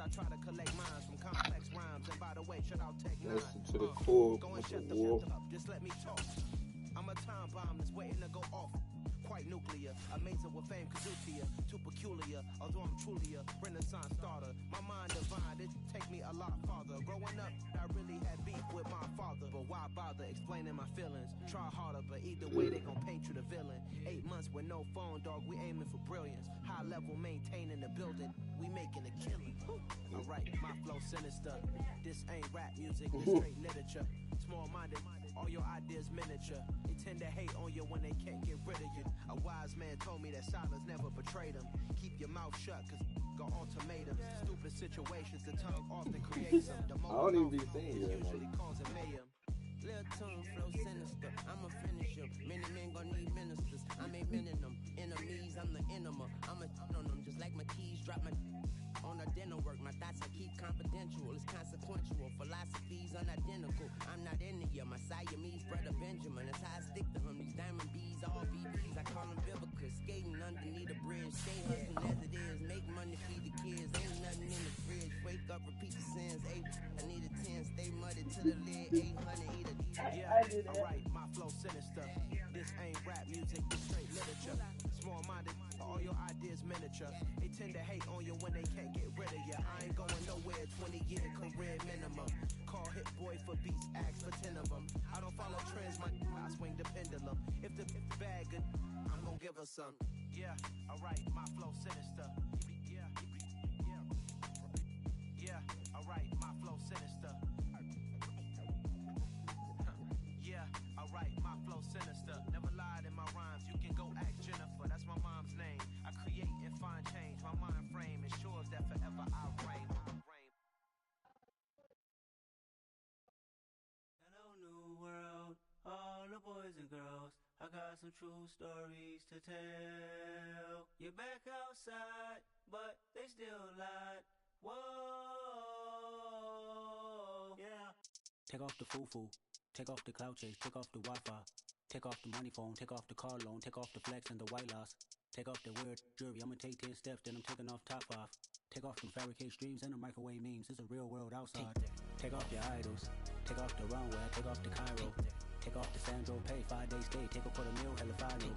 I try to collect minds from complex rhymes. And by the way, shout out Tech Nine. Listen to the core. Go and shut the fuck up, just let me talk. I'm a time bomb that's waiting to go off. Quite nuclear, amazing with fame, cause too peculiar, although I'm truly a renaissance starter. My mind divine, it take me a lot farther. Growing up, I really had beef with my father, but why bother explaining my feelings? Try harder, but either way they gon' paint you the villain. 8 months with no phone, dog, we aiming for brilliance. High level, maintaining the building, we making a killing. Alright, my flow sinister. This ain't rap music, this straight literature. Small-minded, all your ideas miniature. They tend to hate on you when they can't get rid of you. A wise man told me that silence never betrayed him. Keep your mouth shut, cause got ultimatums. Stupid situations, the tongue often creates them. The I don't even be saying you usually causing mayhem. Little tongue flow sinister, I'ma finish him. Many men gon' need ministers, I'm a men in them. Enemies, I'm the enema. I'ma on them just like my keys, drop my on the dinner work. My thoughts I keep confidential, it's consequential. Philosophies unidentical, I'm not in it yet. My Siamese brother Benjamin, that's how I stick to him. These diamond bees, all BBs, I call them biblicals. Skating underneath the bridge, stay hustling as it is. Make money, feed the kids, ain't nothing in the fridge. Wake up, repeat the sins, 8, I need a 10, stay muddy to the lid, 800, eat a yeah, alright, my flow sinister. This ain't rap music, this straight literature. Small-minded, all your ideas miniature. They tend to hate on you when they can't get rid of you. I ain't going nowhere, 20-year career minimum. Call Hit Boy for beats, ask for 10 of them. I don't follow trends, I swing the pendulum. If the bag good, I'm gonna give her some. Yeah, alright, my flow sinister. Yeah, alright, my flow sinister. Yeah, alright, my flow sinister. Never lied in my rhymes, you can go ask Jennifer, that's my mom's name. I create and find change, my mind frame ensures that forever I reign. Hello, new world, all the boys and girls. I got some true stories to tell. You're back outside, but they still lied. Whoa, yeah. Take off the foo-foo, take off the cloud chase, take off the Wi-Fi, take off the money phone, take off the car loan, take off the flex and the white loss. Take off the weird jury, I'ma take 10 steps, then I'm taking off top 5. Take off them fabricate streams and the microwave memes, it's a real world outside. Take off your idols, take off the runway, take off the Cairo. Take off the Sandro pay, 5-day stay, take off for the meal, hella final.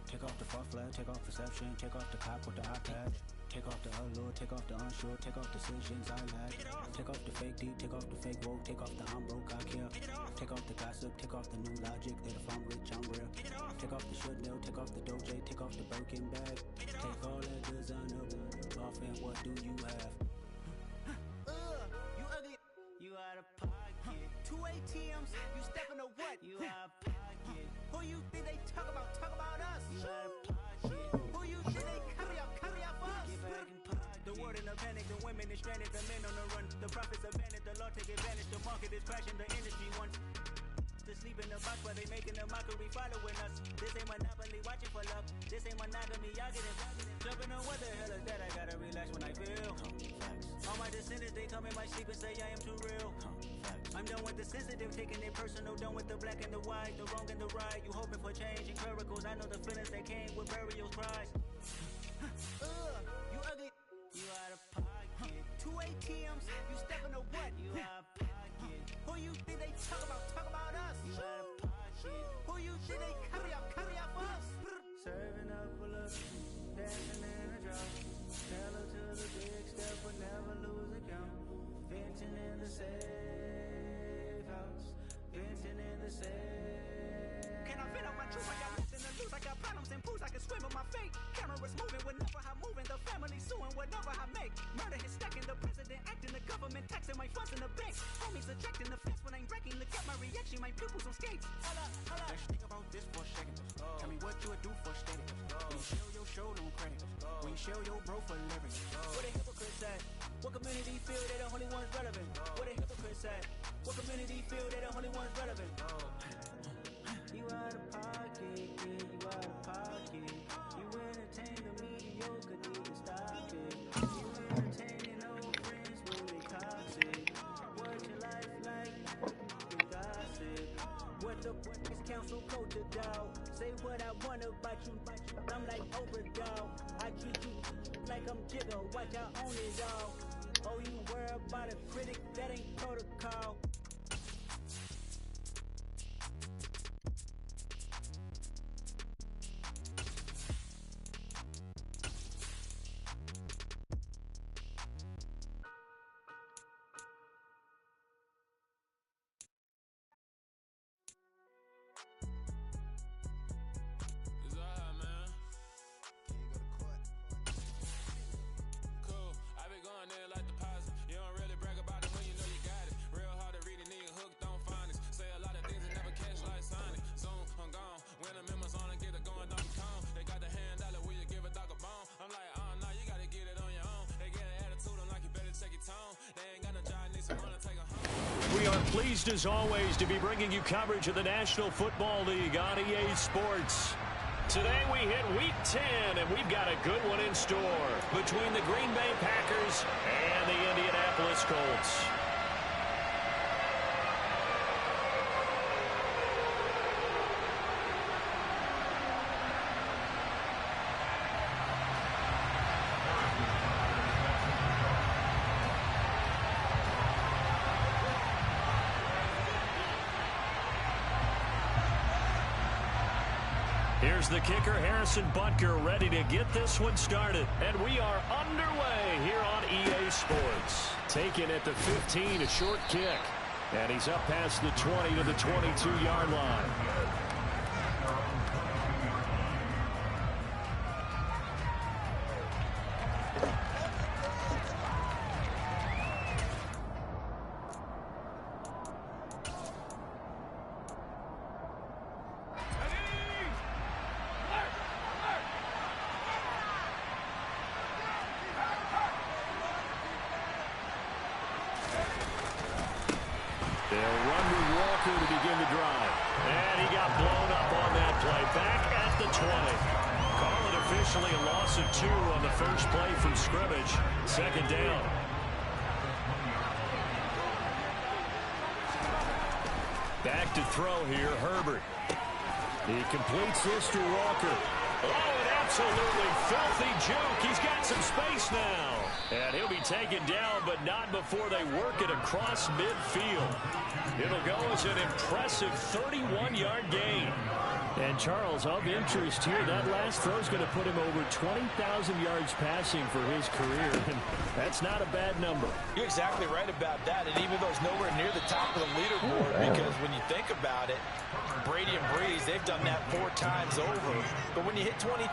Take off the fuck flag, take off perception, take off the cop with the iPad. Take off the allure, take off the unsure, take off decisions I lack. Take off the fake deep, take off the fake woke, take off the I'm broke, I care. Take off the gossip, take off the new logic, that if I'm rich, I'm real. Take off the Chanel, take off the Doja, take off the Birkin bag. Take all that designer off and what do you have? You ugly, you out of pocket. 2 ATMs, you stepping to what? You out of pocket. Who you think they talk about us? You out of pocket. Who you think they carry out for us? Get back in pocket. The world in a panic, the women is stranded, the men on the run. The profits abandoned, the law take advantage. The market is crashing, the industry wants to sleep in the box while they making a mockery following us. This ain't monopoly, watching for love. This ain't monogamy, y'all getting jumping on what the hell is that? I gotta relax when I feel. All my descendants, they come in my sleep and say I am too real. I'm done with the sensitive, taking it personal. Done with the black and the white, the wrong and the right. You hoping for change and miracles. I know the feelings that came with burial cries. You ugly, you out of pocket. 2 ATMs, you stepping to what? You out of pocket. Who you think they talk about us? You out of pocket. Who you think they carry out for us? Serving up a look, dancing in a drop. Tell her to the big step, but never lose a count. Venting in the safe house, venting in the safe. Can I vent out my truth? I got nothing to lose. I got problems and pools. I can swim with my fate. Cameras moving whenever I'm moving. The family suing whatever I make. Murder is stacking. The president acting. The government taxing my funds in the bank. Homies ejecting the fence when I'm breaking. Look at my reaction. My pupils on skates. Holla. Let's think about this for a second. Tell me what you would do for steady. When you show your show no credit. When you show your bro for living. What a hypocrite said. What community feel they the only ones relevant? What a hypocrite said. What community feel they the only ones relevant? You out of pocket, yeah, you out of pocket. You entertain the mediocre, need to stop it. You entertaining old friends when they toxic. What your life like? You gossip. What the is council code to doubt? Say what I want about you. I'm like overdog. I treat you like I'm Jigga. Watch I own it all. Oh, you by the critic, that ain't protocol. We are pleased as always to be bringing you coverage of the National Football League on EA Sports. Today we hit Week 10, and we've got a good one in store between the Green Bay Packers and the Indianapolis Colts. Here's the kicker, Harrison Butker, ready to get this one started. And we are underway here on EA Sports. Taken at the 15, a short kick. And he's up past the 20 to the 22-yard line. They'll run with Walker to begin the drive. And he got blown up on that play. Back at the 20. Call it officially a loss of 2 on the first play from scrimmage. Second down. Back to throw here, Herbert. He completes this to Walker. Oh, an absolutely filthy juke. He's got some space now. And he'll be taken down, but not before they work it across midfield. It'll go as an impressive 31-yard gain. And Charles, of interest here, that last throw is going to put him over 20,000 yards passing for his career. And that's not a bad number. You're exactly right about that. And even though it's nowhere near the top of the leaderboard, because when you think about it, Brady and Breeze, they've done that 4 times over. But when you hit 20,000,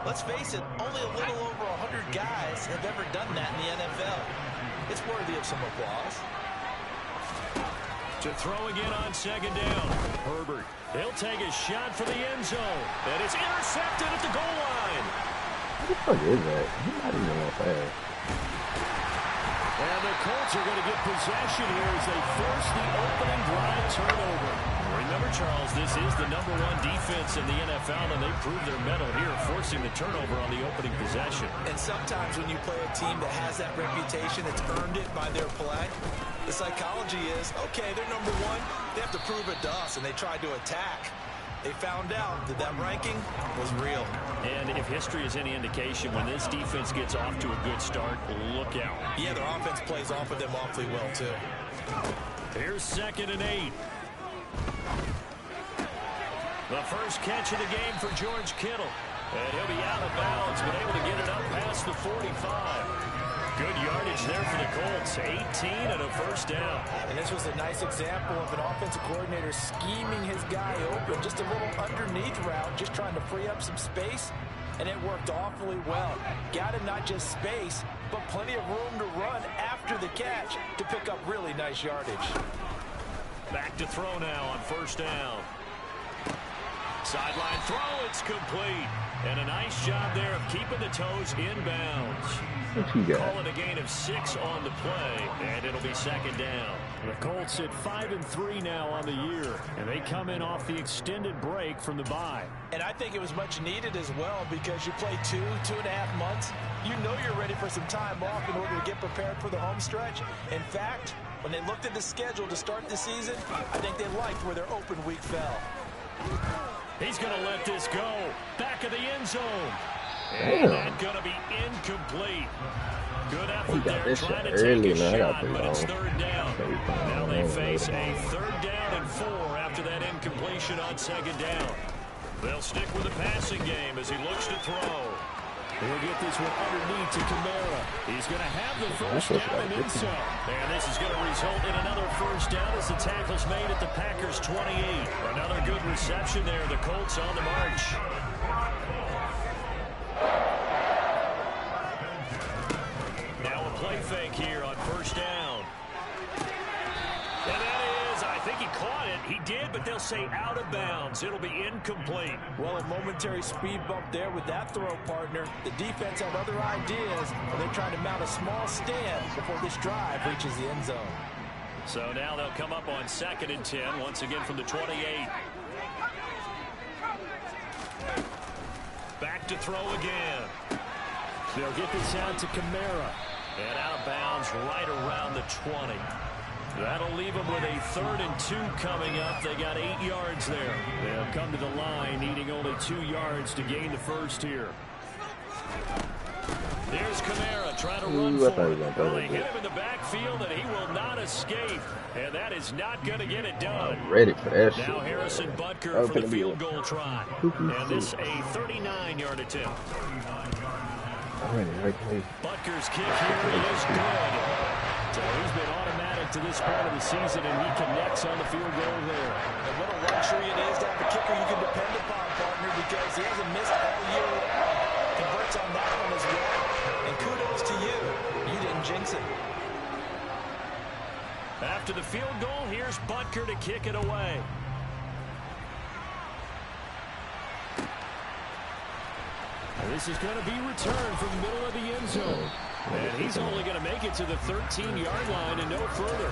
let's face it, only a little over 100 guys have ever done that in the NFL. It's worthy of some applause. To throw again on second down. Herbert, he'll take a shot for the end zone. And it's intercepted at the goal line. What the fuck is that? He's not even that fast. And the Colts are going to get possession here as they force the opening drive turnover. Remember, Charles, this is the #1 defense in the NFL, and they prove their mettle here, forcing the turnover on the opening possession. And sometimes when you play a team that has that reputation, it's earned it by their play. The psychology is, okay, they're #1. They have to prove it to us, and they tried to attack. They found out that that ranking was real. And if history is any indication, when this defense gets off to a good start, look out. Yeah, their offense plays off of them awfully well, too. Here's 2nd and 8. The first catch of the game for George Kittle. And he'll be out of bounds, but able to get it up past the 45. Good yardage there for the Colts. 18 and a first down. And this was a nice example of an offensive coordinator scheming his guy open. Just a little underneath route, just trying to free up some space. And it worked awfully well. Got him not just space, but plenty of room to run after the catch to pick up really nice yardage. Back to throw now on first down. Sideline throw, it's complete. And a nice job there of keeping the toes inbounds. Call it a gain of 6 on the play, and it'll be second down. The Colts at 5-3 now on the year, and they come in off the extended break from the bye. And I think it was much needed as well, because you play 2.5 months. You know you're ready for some time off in order to get prepared for the home stretch. In fact, when they looked at the schedule to start the season, I think they liked where their open week fell. He's going to let this go. Back of the end zone. And that's going to be incomplete. Good He effort got there, this trying shit to early, take a man. I got shot, too but it's long. third down. Okay, Now they face a man. 3rd down and 4 after that incompletion on 2nd down. They'll stick with the passing game as he looks to throw. He'll get this one underneath to Kamara. He's going to have the first down and then some. And this is going to result in another first down as the tackle's made at the Packers' 28. Another good reception there. The Colts on the march. Now a play fake here on 1st down. And that is, I think he caught it. He did, but they'll say out of bounds. It'll be incomplete. Well, a momentary speed bump there with that throw, partner. The defense had other ideas, and they're trying to mount a small stand before this drive reaches the end zone. So now they'll come up on 2nd and 10, once again from the 28. Back to throw again. They'll get this out to Kamara. And out of bounds right around the 20. That'll leave them with a 3rd and 2 coming up. They got 8 yards there. They'll come to the line needing only 2 yards to gain the first here. There's Kamara trying to run for it. Well, they hit him in the backfield, and he will not escape. And that is not going to get it done. I'm ready for that shit. Now Harrison Butker for the field goal try. And this a 39-yard attempt. Butker's kick here is good. So he's been automatic to this point of the season, and he connects on the field goal there. And what a luxury it is to have a kicker you can depend upon, partner, because he hasn't missed all year long. Converts on that one as well. And kudos to you. You didn't jinx it. After the field goal, here's Butker to kick it away. And this is going to be returned from the middle of the end zone. And he's only going to make it to the 13-yard line and no further.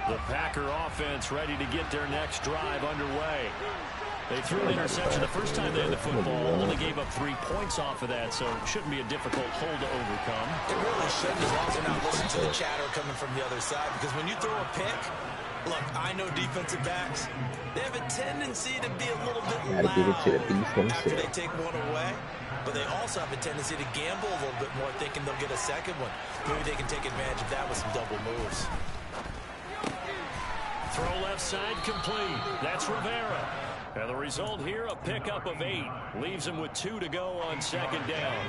The Packer offense ready to get their next drive underway. They threw an interception the first time they had the football. Only gave up 3 points off of that, so it shouldn't be a difficult hole to overcome. It really shouldn't, as long as they're not listening to the chatter coming from the other side. Because when you throw a pick, look, I know defensive backs, they have a tendency to be a little bit loud after they take one away. But they also have a tendency to gamble a little bit more, thinking they'll get a second one. Maybe they can take advantage of that with some double moves. Throw left side complete. That's Rivera. And the result here, a pickup of 8. Leaves him with 2 to go on 2nd down.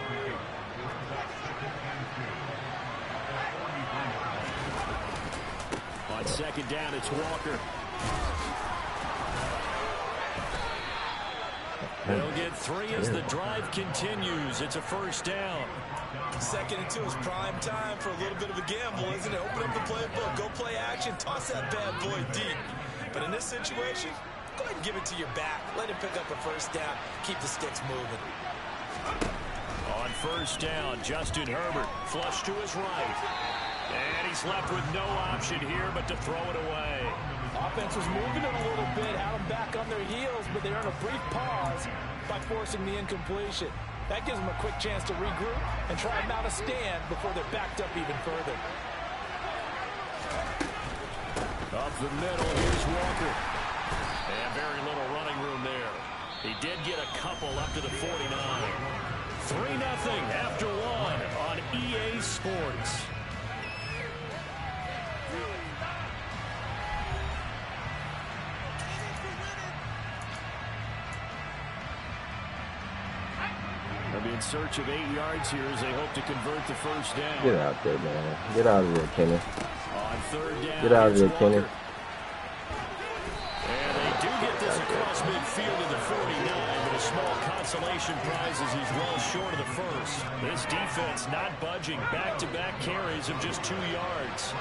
On 2nd down, it's Walker. They'll get 3 as the drive continues. It's a first down. 2nd and 2 is prime time for a little bit of a gamble, isn't it? Open up the playbook, go play action, toss that bad boy deep. But in this situation, go ahead and give it to your back. Let him pick up a first down. Keep the sticks moving. On 1st down, Justin Herbert flush to his right. And he's left with no option here but to throw it away. Offense was moving it a little bit, had them back on their heels, but they earned a brief pause by forcing the incompletion. That gives them a quick chance to regroup and try and mount a stand before they're backed up even further. Up the middle, here's Walker. And very little running room there. He did get a couple up to the 49. 3-0 after 1 on EA Sports. They'll be in search of 8 yards here as they hope to convert the first down. Get out there, man. Get out of there, Kenny. On 3rd down, get out of there, Kenny. And they do get this across midfield to the 49, but a small consolation prize as he's well short of the first. This defense not budging. Back-to-back carries of just 2 yards.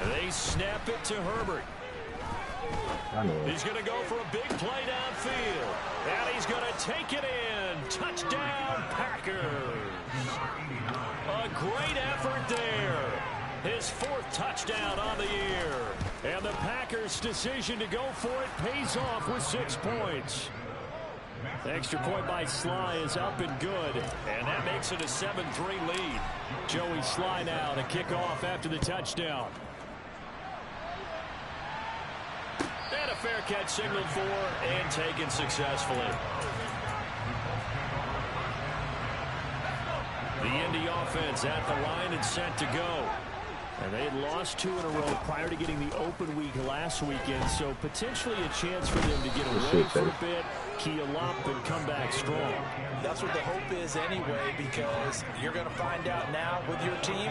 They snap it to Herbert. He's going to go for a big play downfield. And he's going to take it in. Touchdown, Packers. A great effort there. His 4th touchdown on the year. And the Packers' decision to go for it pays off with 6 points. The extra point by Sly is up and good. And that makes it a 7-3 lead. Joey Sly now to kick off after the touchdown. And a fair catch signaled for and taken successfully. the offense at the line and set to go. And they had lost 2 in a row prior to getting the open week last weekend, so potentially a chance for them to get away for a bit, keel up, and come back strong. That's what the hope is anyway, because you're going to find out now with your team,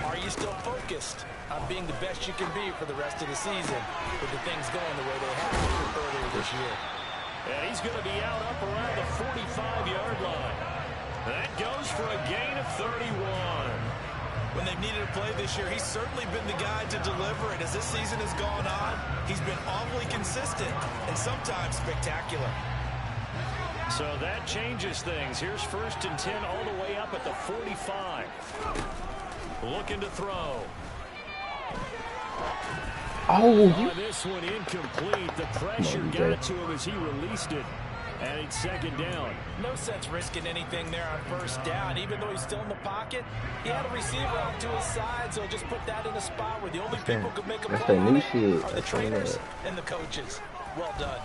are you still focused on being the best you can be for the rest of the season with the things going the way they have earlier this year? And he's going to be out up around the 45-yard line. That goes for a gain of 31. When they've needed a play this year, he's certainly been the guy to deliver it. As this season has gone on, he's been awfully consistent and sometimes spectacular. So that changes things. Here's 1st and 10 all the way up at the 45. Looking to throw. Oh, This one incomplete. The pressure got to him as he released it. And it's 2nd down. No sense risking anything there on 1st down. Even though he's still in the pocket, he had a receiver out to his side, so just put that in a spot where the only people who can make a play on it are the trainers and the coaches. Well done.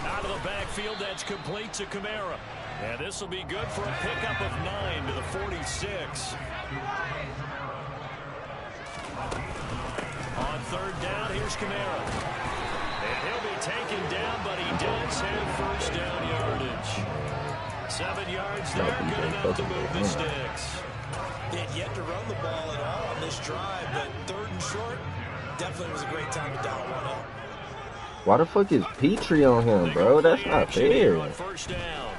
Out of the backfield, that's complete to Kamara. And this will be good for a pickup of 9 to the 46. On 3rd down, here's Kamara. And he'll be taken down, but he does have 1st down yardage. 7 yards there, good enough to move the sticks. They had yet to run the ball at all on this drive, but 3rd and short, definitely was a great time to dial one up. why the fuck is Petrie on him, bro? That's not fair. On 1st down.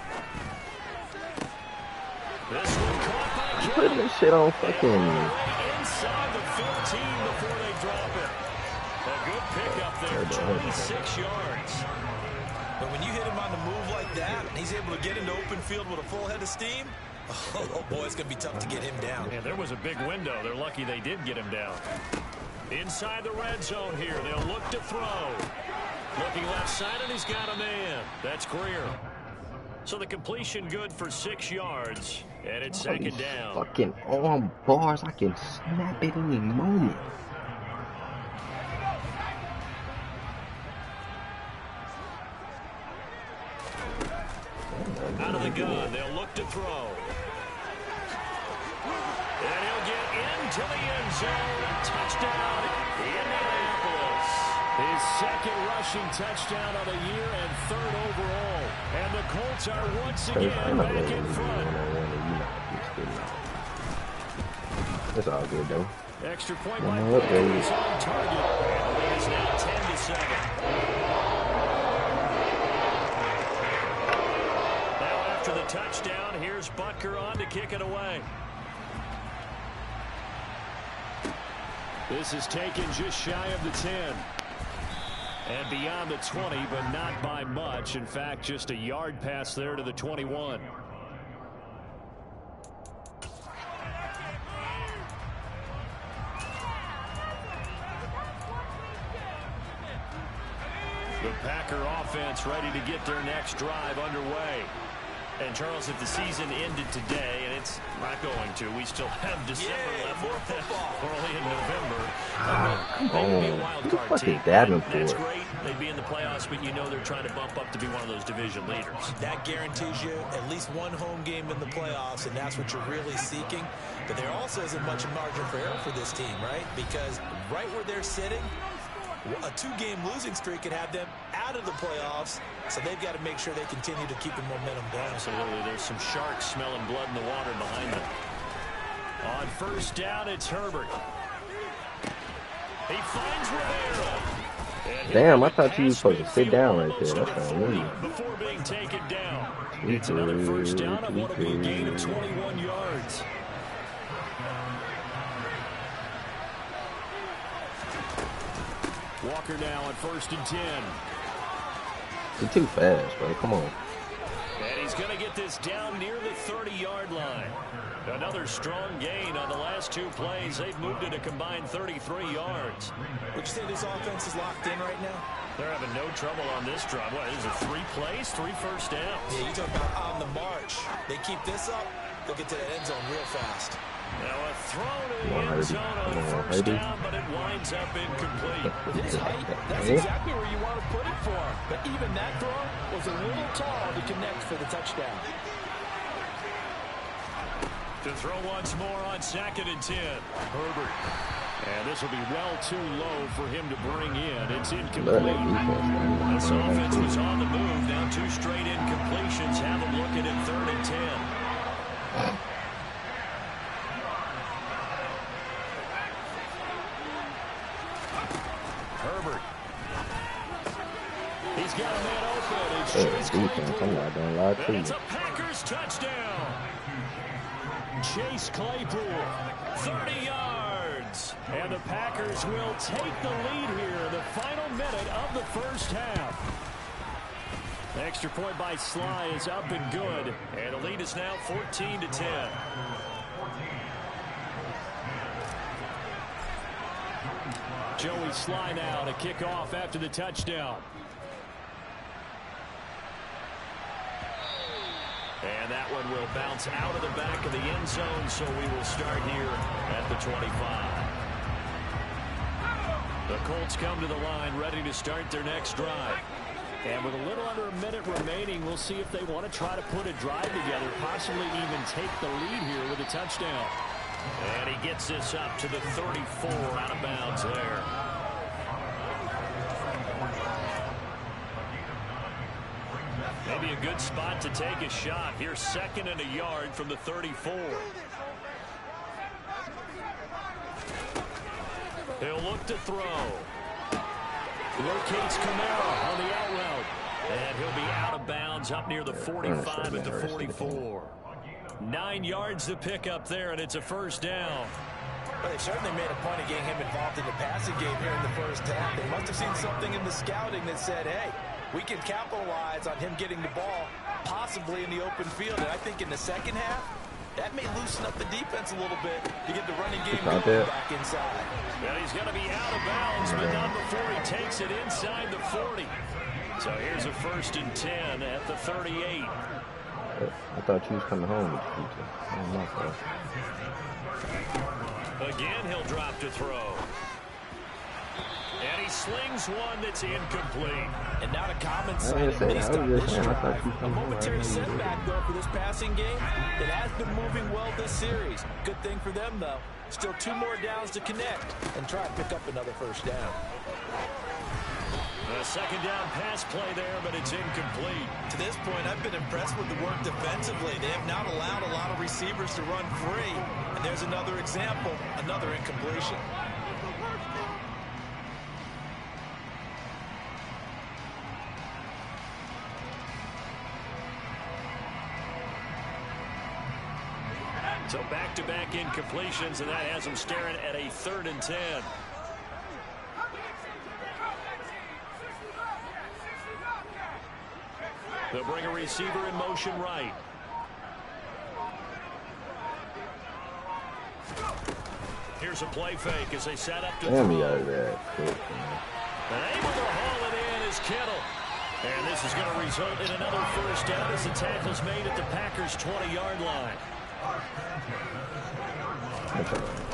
This one caught by You putting this shit on fucking... inside the 15 before they drop it. A good pickup there, 26 yards. But when you hit him on the move like that, and he's able to get into open field with a full head of steam, oh boy, it's going to be tough to get him down. Yeah, there was a big window. They're lucky they did get him down. Inside the red zone here, they'll look to throw. Looking left side, and he's got a man. That's Greer. So the completion good for 6 yards, and it's 2nd down. Fucking arm bars, I can snap it any moment. Out of the gun, they'll look to throw. And he'll get into the end zone. Touchdown, Indianapolis. His 2nd rushing touchdown of the year and 3rd overall. And the Colts are once again back in front. It's all good, though. Extra point by Butker is on target. And the lead is now 10-7. After the touchdown, here's Butker on to kick it away. This is taken just shy of the 10. And beyond the 20, but not by much. In fact, just a yard pass there to the 21. The Packer offense ready to get their next drive underway. And, Charles, if the season ended today, and it's not going to, we still have December left. More football. Early in November. Come They would be a on. wild Who the card fuck team. is Davenport? That's great. They'd be in the playoffs, but you know they're trying to bump up to be one of those division leaders. That guarantees you at least one home game in the playoffs, and that's what you're really seeking. But there also isn't much margin for error for this team, right? Because right where they're sitting, a 2-game losing streak could have them out of the playoffs, so they've got to make sure they continue to keep the momentum going. Absolutely. There's some sharks smelling blood in the water behind them. On 1st down, it's Herbert. He finds Rivera. Damn, I thought you were supposed to sit down right there. That's not me. Before being taken down. It's another 1st down of what will be a gain of 21 yards. Walker now on 1st and 10. You're too fast, bro. Come on. And he's going to get this down near the 30-yard line. Another strong gain on the last 2 plays. They've moved it a combined 33 yards. Would you say this offense is locked in right now? They're having no trouble on this drive. What, is it 3 plays, 3 first downs? Yeah, you talk about on the march. They keep this up, they'll get to the end zone real fast. Now a throw to the end zone on 1st down, but it winds up incomplete. His height, that's exactly where you want to put it for him. But even that throw was a little tall to connect for the touchdown. To throw once more on 2nd and 10. Herbert. And this will be well too low for him to bring in. It's incomplete. This offense was on the move. Now 2 straight incompletions. Have them looking at 3rd and 10. Herbert. He's got a man open. It's Chase Claypool. And it's a Packers touchdown. Chase Claypool, 30 yards. And the Packers will take the lead here in the final minute of the first half. The extra point by Sly is up and good. And the lead is now 14-10. Joey Sly now to kick off after the touchdown. And that one will bounce out of the back of the end zone, so we will start here at the 25. The Colts come to the line ready to start their next drive. And with a little under a minute remaining, we'll see if they want to try to put a drive together, possibly even take the lead here with a touchdown. And he gets this up to the 34 out of bounds there. Maybe a good spot to take a shot. Here's 2nd and a yard from the 34. He'll look to throw. Locates Kamara on the out route. And he'll be out of bounds up near the 45 at the 44. 9 yards to pick up there, and it's a first down. Well, they certainly made a point of getting him involved in the passing game here in the first half. They must have seen something in the scouting that said, hey, we can capitalize on him getting the ball possibly in the open field. And I think in the second half, that may loosen up the defense a little bit to get the running game going back inside. Well, he's going to be out of bounds, but not before he takes it inside the 40. So here's a 1st and 10 at the 38. I thought you was coming home with the pizza. Oh, my God. Again, he'll drop to throw. And he slings one that's incomplete. And not a common sight at least on this drive. A momentary setback, though, for this passing game. It has been moving well this series. Good thing for them, though. Still 2 more downs to connect and try to pick up another first down. A 2nd down pass play there, but it's incomplete. To this point, I've been impressed with the work defensively. They have not allowed a lot of receivers to run free. And there's another example, another incompletion. So back-to-back incompletions, and that has them staring at a 3rd and 10. They'll bring a receiver in motion right. Here's a play fake as they set up to throw. Damn, he out of that quick, And able to haul it in is Kittle. And this is going to result in another first down as the tackle's made at the Packers' 20-yard line.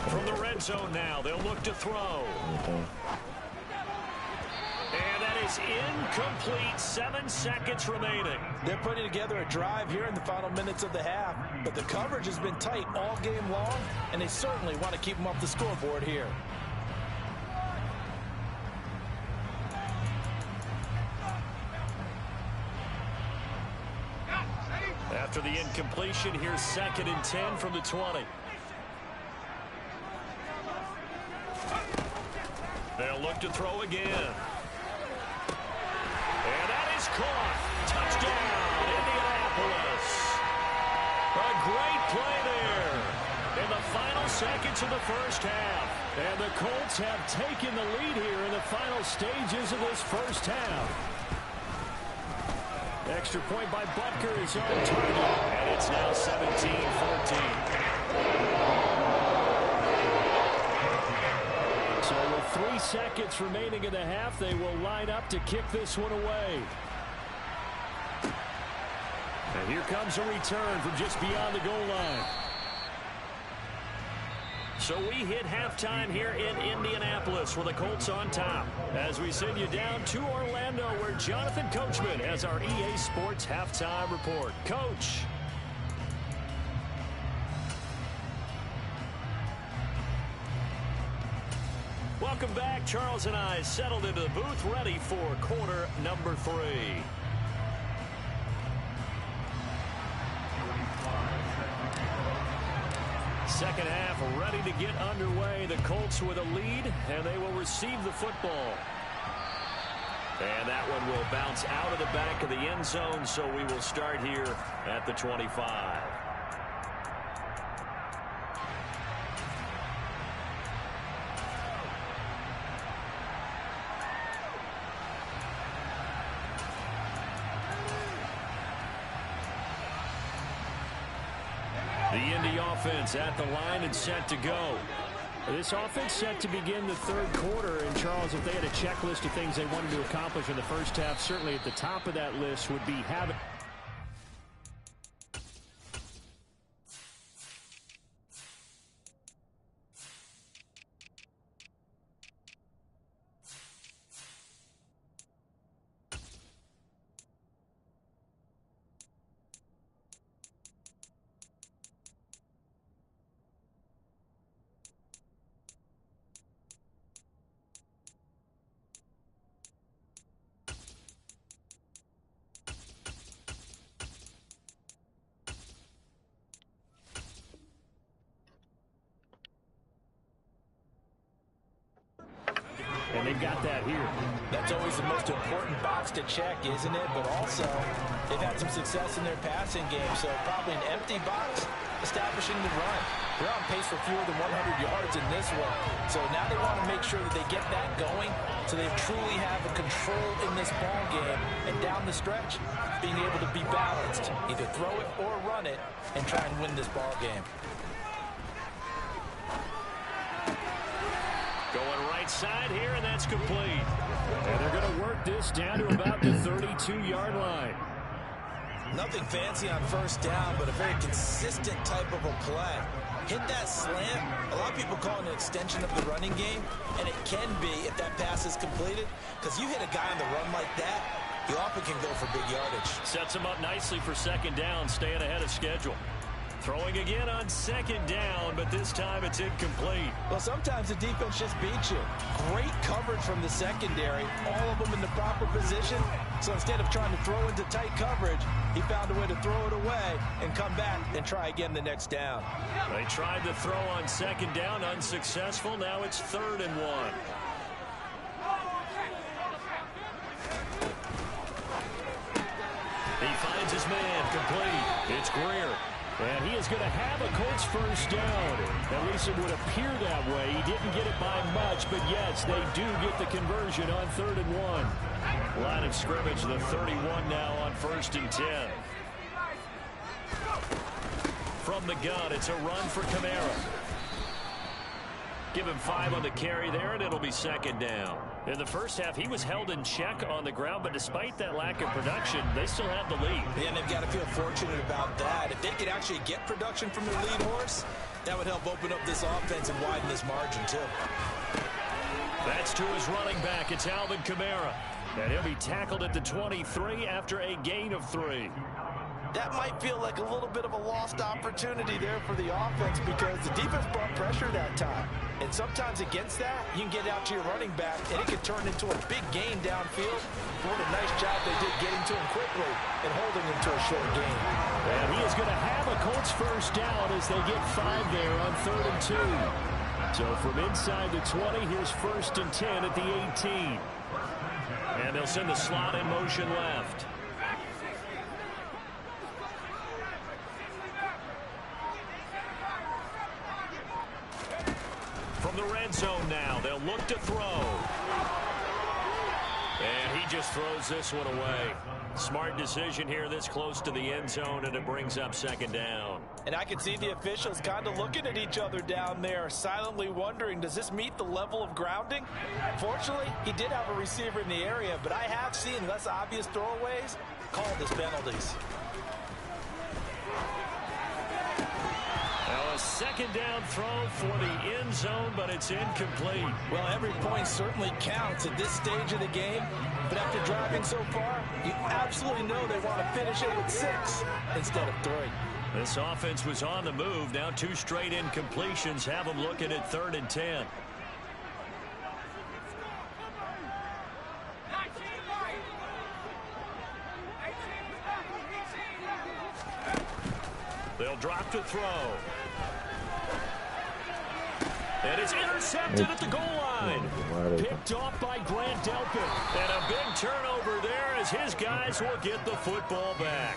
From the red zone now, they'll look to throw. And that is incomplete. 7 seconds remaining. They're putting together a drive here in the final minutes of the half, but the coverage has been tight all game long, and they certainly want to keep them off the scoreboard here. After the incompletion, here's 2nd and 10 from the 20. They'll look to throw again. And that is caught. Touchdown, Indianapolis. A great play there in the final seconds of the first half. And the Colts have taken the lead here in the final stages of this first half. Extra point by Butker is on target, and it's now 17-14. So with 3 seconds remaining in the half, they will line up to kick this one away. And here comes a return from just beyond the goal line. So we hit halftime here in Indianapolis with the Colts on top. As we send you down to Orlando, where Jonathan Coachman has our EA Sports halftime report. Coach. Welcome back. Charles and I settled into the booth, ready for quarter number 3. Second half ready to get underway. The Colts with a lead, and they will receive the football. And that one will bounce out of the back of the end zone, so we will start here at the 25. The Indy offense at the line and set to go. This offense set to begin the third quarter. And, Charles, if they had a checklist of things they wanted to accomplish in the first half, certainly at the top of that list would be having... And they've got that here. That's always the most important box to check, isn't it? But also, they've had some success in their passing game, so probably an empty box establishing the run. They're on pace for fewer than 100 yards in this one. So now they want to make sure that they get that going so they truly have a control in this ball game. And down the stretch, being able to be balanced, either throw it or run it, and try and win this ball game. Going right side here, and that's complete. And they're going to work this down to about the 32-yard line. Nothing fancy on first down, but a very consistent type of a play. Hit that slant. A lot of people call it an extension of the running game, and it can be if that pass is completed, because you hit a guy on the run like that, he often can go for big yardage. Sets him up nicely for second down, staying ahead of schedule. Throwing again on second down, but this time it's incomplete. Well, sometimes the defense just beats you. Great coverage from the secondary, all of them in the proper position. So instead of trying to throw into tight coverage, he found a way to throw it away and come back and try again the next down. They tried to throw on second down, unsuccessful. Now it's 3rd and 1. He finds his man, complete. It's Greer. And he is going to have a Colts first down. At least it would appear that way. He didn't get it by much, but yes, they do get the conversion on 3rd and 1. Line of scrimmage, the 31 now on 1st and 10. From the gun, it's a run for Kamara. Give him 5 on the carry there, and it'll be second down. In the first half, he was held in check on the ground, but despite that lack of production, they still have the lead. Yeah, and they've got to feel fortunate about that. If they could actually get production from their lead horse, that would help open up this offense and widen this margin, too. That's to his running back. It's Alvin Kamara. And he'll be tackled at the 23 after a gain of 3. That might feel like a little bit of a lost opportunity there for the offense because the defense brought pressure that time. And sometimes against that, you can get out to your running back, and it can turn into a big gain downfield. What a nice job they did getting to him quickly and holding him to a short gain. And he is going to have a Colts first down as they get 5 there on 3rd and 2. So from inside the 20, here's 1st and 10 at the 18. And they'll send the slot in motion left. From the red zone now, they'll look to throw. And he just throws this one away. Smart decision here this close to the end zone, and it brings up second down. And I can see the officials kind of looking at each other down there, silently wondering, does this meet the level of grounding? Fortunately, he did have a receiver in the area, but I have seen less obvious throwaways called as penalties. Now a second down throw for the end zone, but it's incomplete. Well, every point certainly counts at this stage of the game, but after driving so far, you absolutely know they want to finish it with 6 instead of 3. This offense was on the move. Now 2 straight incompletions have them looking at 3rd and 10. They'll drop to throw. And it's intercepted at the goal line. Picked off by Grant Delpit. And a big turnover there as his guys will get the football back.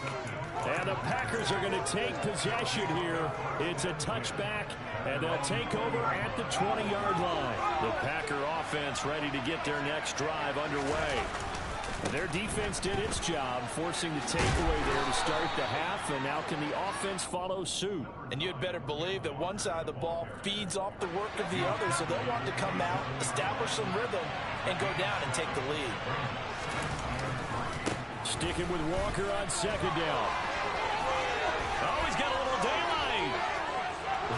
And the Packers are going to take possession here. It's a touchback, and they'll take over at the 20-yard line. The Packer offense ready to get their next drive underway. Their defense did its job, forcing the takeaway there to start the half, and now can the offense follow suit? And you'd better believe that one side of the ball feeds off the work of the other, so they'll want to come out, establish some rhythm, and go down and take the lead. Sticking with Walker on second down. Oh, he's got a little daylight.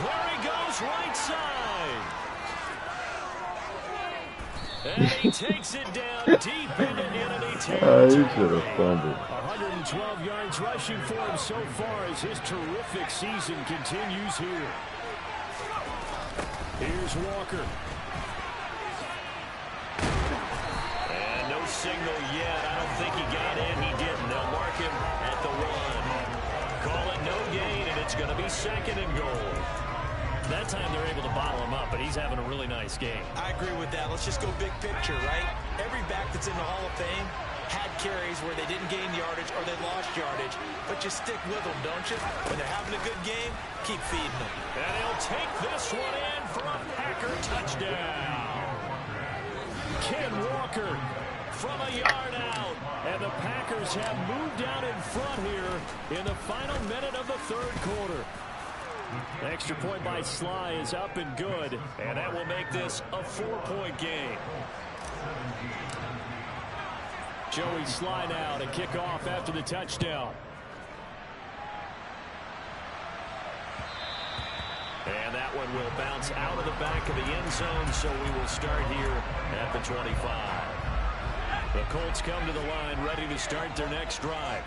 There he goes, right side. And he takes it down deep into enemy territory. He should have fumbled. 112 yards rushing for him so far as his terrific season continues here. Here's Walker. And no signal yet. I don't think he got in. He didn't. They'll mark him at the run. Call it no gain, and it's going to be second and goal. That time they're able to bottle him up, but he's having a really nice game. I agree with that. Let's just go big picture, right? Every back that's in the Hall of Fame had carries where they didn't gain yardage or they lost yardage, but you stick with them, don't you? When they're having a good game, keep feeding them. And he'll take this one in for a Packer touchdown. Ken Walker from a yard out. And the Packers have moved out in front here in the final minute of the third quarter. The extra point by Sly is up and good, and that will make this a 4-point game. Joey Sly now to kick off after the touchdown. And that one will bounce out of the back of the end zone, so we will start here at the 25. The Colts come to the line ready to start their next drive.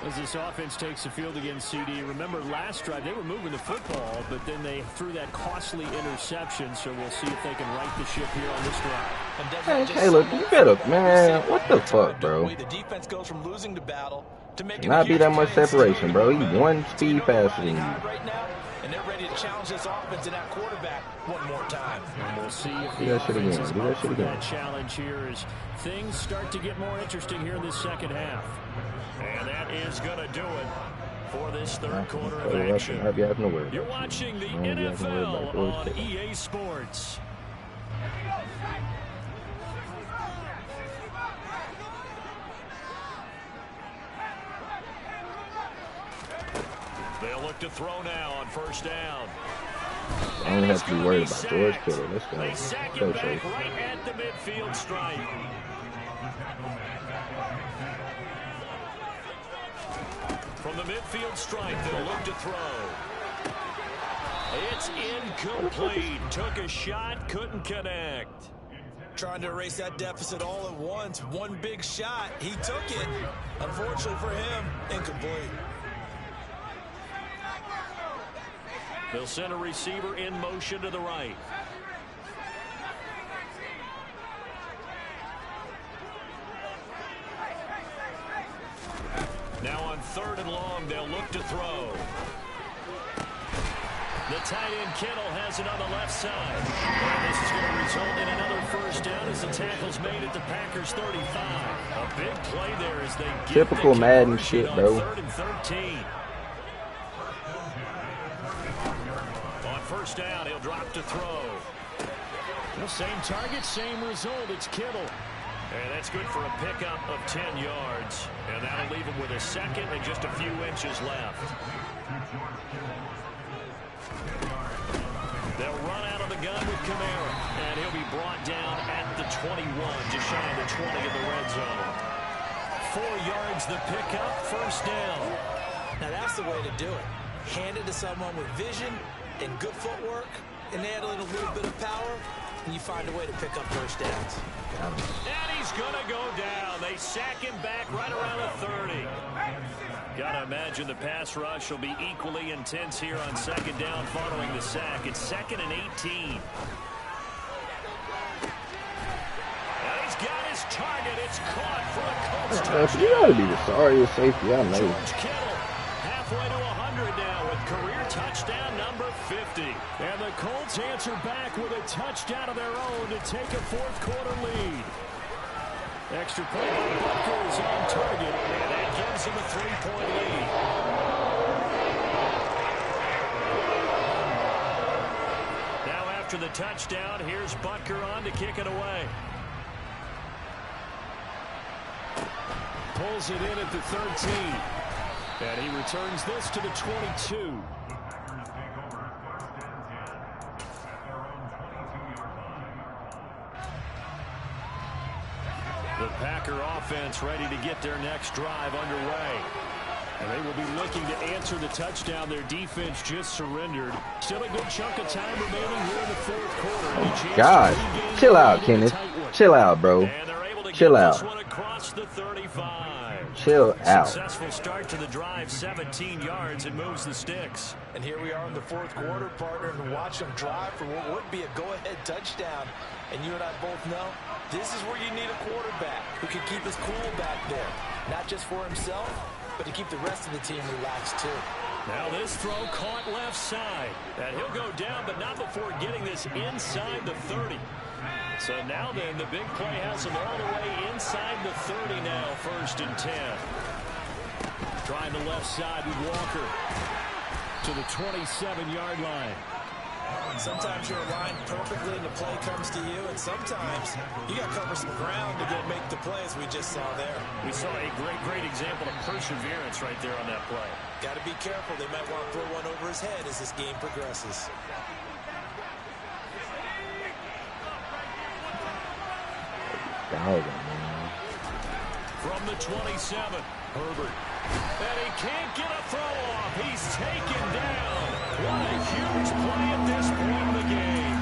As this offense takes the field against CD, remember last drive they were moving the football, but then they threw that costly interception, so we'll see if they can right the ship here on this drive. Hey, look, you better, man, what the fuck, bro? The defense goes from losing the battle to making not be that much separation, bro. He's one speed faster than you. Right now, and they're ready to challenge this offense and that quarterback one more time. And we'll see if the offense is up for that challenge here as things start to get more interesting here in this second half. And that is going to do it for this third quarter of action. You're watching the NFL on EA Sports. They'll look to throw now on first down. I don't have to be worried about George Kittle. Let's go. They sack him back right at the midfield stripe. From the midfield stripe, they'll look to throw. It's incomplete. Took a shot, couldn't connect. Trying to erase that deficit all at once. One big shot. He took it. Unfortunately for him, incomplete. They'll send a receiver in motion to the right. Now on third and long, they'll look to throw. The tight end Kittle has it on the left side. And this is going to result in another first down as the tackle's made at the Packers 35. A big play there as they get typical the Madden shit, bro. Third and 13. On first down, he'll drop to throw. The same target, same result. It's Kittle. And that's good for a pickup of 10 yards. And that'll leave him with a second and just a few inches left. They'll run out of the gun with Kamara. And he'll be brought down at the 21, just shy of the 20 in the red zone. 4 yards the pickup, first down. Now that's the way to do it. Hand it to someone with vision and good footwork, and add a little bit of power, and you find a way to pick up first downs. And he's going to go down. They sack him back right around the 30. Got to imagine the pass rush will be equally intense here on second down following the sack. It's 2nd and 18. And he's got his target. It's caught for a Colts touchdown. You got to be the sorriest safety I know. George Kittle, half halfway to 100 now with career touchdown number 50. And the Colts answer back with a touchdown of their own to take a fourth quarter lead. Extra point by Butker is on target, and that gives him a 3-point lead. Now after the touchdown, here's Butker on to kick it away. Pulls it in at the 13. And he returns this to the 22. The Packer offense ready to get their next drive underway. And they will be looking to answer the touchdown their defense just surrendered. Still a good chunk of time remaining here in the fourth quarter. God, chill out, Kenneth. Chill out, bro. Chill out. Across the 35. Chill out. Successful start to the drive, 17 yards, and moves the sticks. And here we are in the fourth quarter, partner, and watch them drive for what would be a go-ahead touchdown. And you and I both know this is where you need a quarterback who can keep his cool back there. Not just for himself, but to keep the rest of the team relaxed too. Now this throw caught left side. And he'll go down, but not before getting this inside the 30. So now then, the big play has him all the way inside the 30 now, 1st and 10. Trying the left side with Walker to the 27-yard line. Sometimes you're aligned perfectly and the play comes to you, and sometimes you got to cover some ground to go make the play, as we just saw there. We saw a great example of perseverance right there on that play. Got to be careful. They might want to throw one over his head as this game progresses. From the 27, Herbert. And he can't get a throw off. He's taken down. What a huge play at this point in the game.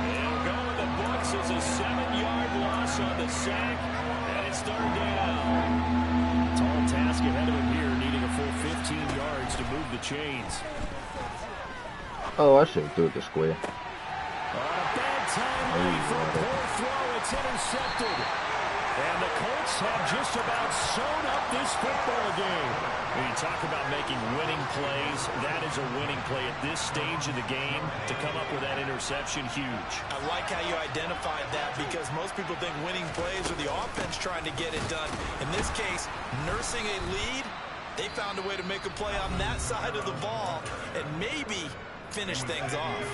He'll go in the books as a 7-yard loss on the sack, and it's 3rd down. Tall task ahead of him here, needing a full 15 yards to move the chains. Oh, I should have threw it to square. A bad time late for a poor throw. It's intercepted. And the Colts have just about sewn up this football game. When you talk about making winning plays, that is a winning play at this stage of the game. To come up with that interception, huge. I like how you identified that, because most people think winning plays are the offense trying to get it done. In this case, nursing a lead, they found a way to make a play on that side of the ball and maybe finish things off.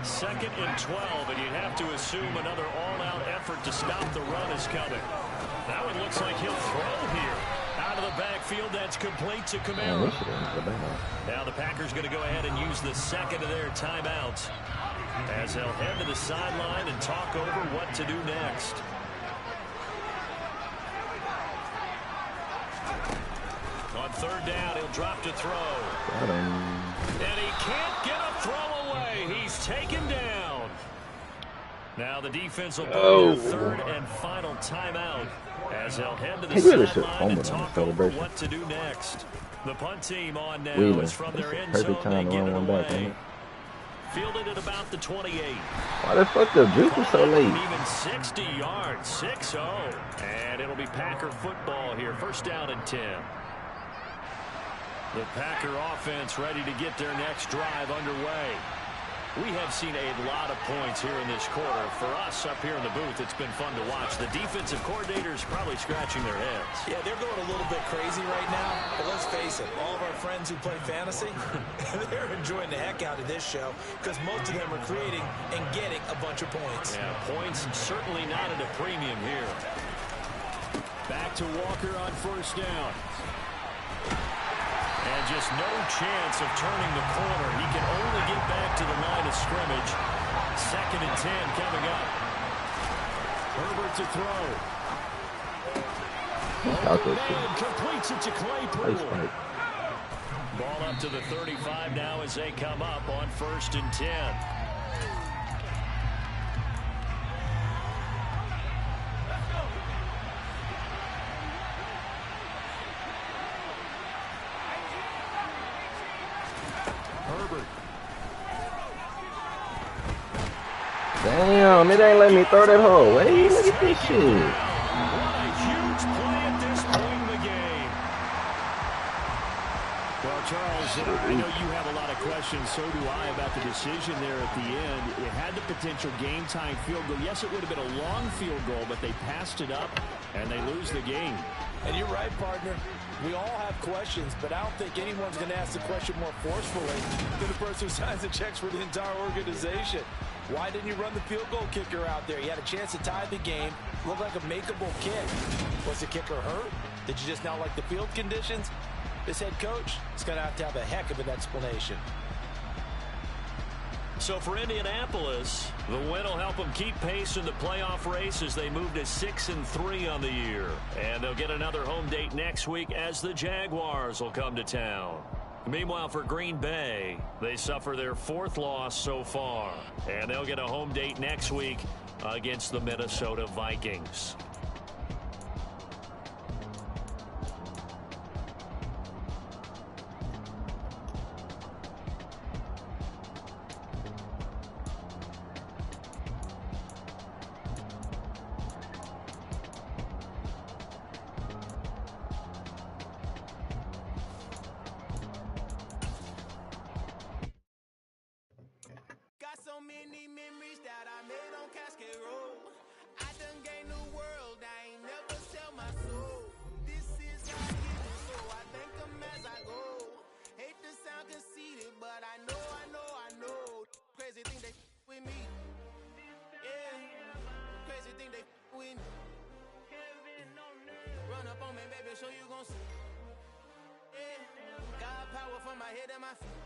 2nd and 12, and you have to assume another all-out effort to stop the run is coming. Now it looks like he'll throw here. Out of the backfield, that's complete to Kamara. Now the Packers going to go ahead and use the 2nd of their timeouts as they'll head to the sideline and talk over what to do next. On 3rd down, he'll drop to throw. And he can't get a throw away. He's taken down. Now the defense will put in their 3rd and final timeout as they'll head to the sideline and talk over what to do next. The punt team on now is from their end zone. They get it away. Fielded at about the 28. Why the fuck the juke was so late? Even 60 yards, 6-0. And it'll be Packer football here. 1st down and 10. The Packer offense ready to get their next drive underway. We have seen a lot of points here in this quarter. For us up here in the booth, it's been fun to watch. The defensive coordinators probably scratching their heads. Yeah, they're going a little bit crazy right now. But let's face it, all of our friends who play fantasy, they're enjoying the heck out of this show because most of them are creating and getting a bunch of points. Yeah, points certainly not at a premium here. Back to Walker on 1st down. And just no chance of turning the corner. He can only get back to the line of scrimmage. 2nd and 10 coming up. Herbert to throw. Completes it to Claypool. Ball up to the 35 now as they come up on 1st and 10. Damn, it ain't let me throw that hole away. Look at this shit. What a huge play at this point in the game. Well, Charles, I know you have a lot of questions. So do I about the decision there at the end. It had the potential game-tying field goal. Yes, it would have been a long field goal, but they passed it up, and they lose the game. And you're right, partner. We all have questions, but I don't think anyone's going to ask the question more forcefully than the person who signs the checks for the entire organization. Why didn't you run the field goal kicker out there? You had a chance to tie the game. Looked like a makeable kick. Was the kicker hurt? Did you just not like the field conditions? This head coach is going to have a heck of an explanation. So for Indianapolis, the win will help them keep pace in the playoff race as they move to 6-3 on the year. And they'll get another home date next week as the Jaguars will come to town. Meanwhile, for Green Bay, they suffer their 4th loss so far. And they'll get a home date next week against the Minnesota Vikings. Got so many memories that I made on Cascade Road. I done gained the world, I ain't never sell my soul. This is not given, so I thank him as I go. Hate to sound conceited, but I know. Crazy thing they with me. Yeah, crazy thing they with me. Run up on me, baby, show you gon' see. Yeah, got power from my head and my feet.